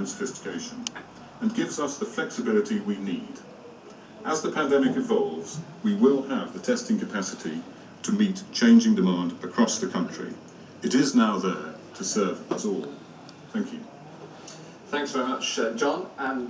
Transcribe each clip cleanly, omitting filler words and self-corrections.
and sophistication, and gives us the flexibility we need. As the pandemic evolves, we will have the testing capacity to meet changing demand across the country. It is now there to serve us all. Thank you. Thanks very much, John, and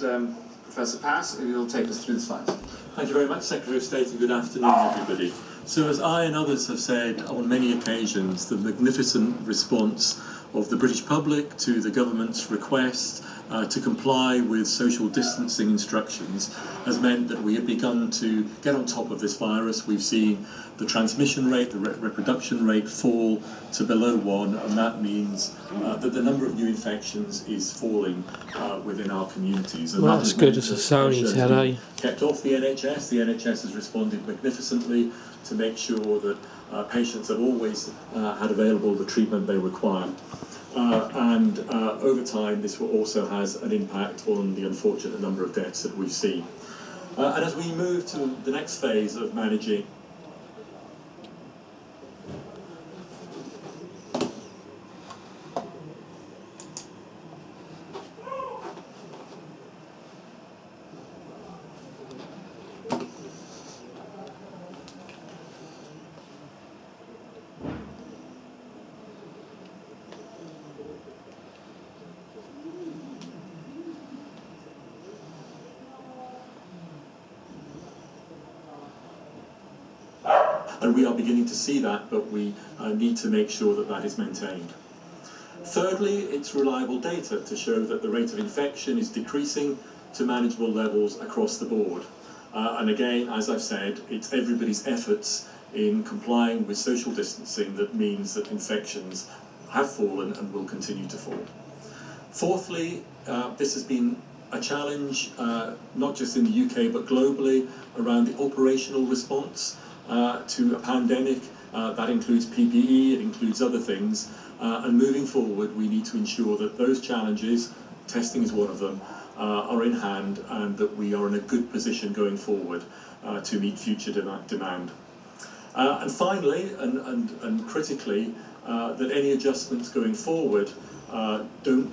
Professor Pass, you'll take us through the slides. Thank you very much, Secretary of State, and good afternoon, everybody. So as I and others have said on many occasions, the magnificent response of the British public to the government's request to comply with social distancing instructions has meant that we have begun to get on top of this virus. We've seen the transmission rate, the reproduction rate fall to below 1, and that means that the number of new infections is falling within our communities. And well, that's good as a sign, today. Kept off the NHS. The NHS has responded magnificently to make sure that patients have always had available the treatment they require. And over time, this also has an impact on the unfortunate number of deaths that we've seen. And as we move to the next phase of managing and we are beginning to see that, but we need to make sure that that is maintained. Thirdly, it's reliable data to show that the rate of infection is decreasing to manageable levels across the board. And again, as I've said, it's everybody's efforts in complying with social distancing that means that infections have fallen and will continue to fall. Fourthly, this has been a challenge, not just in the UK but globally, around the operational response to a pandemic. That includes PPE, it includes other things, and moving forward we need to ensure that those challenges, testing is one of them, are in hand, and that we are in a good position going forward to meet future demand. And finally, and critically, that any adjustments going forward don't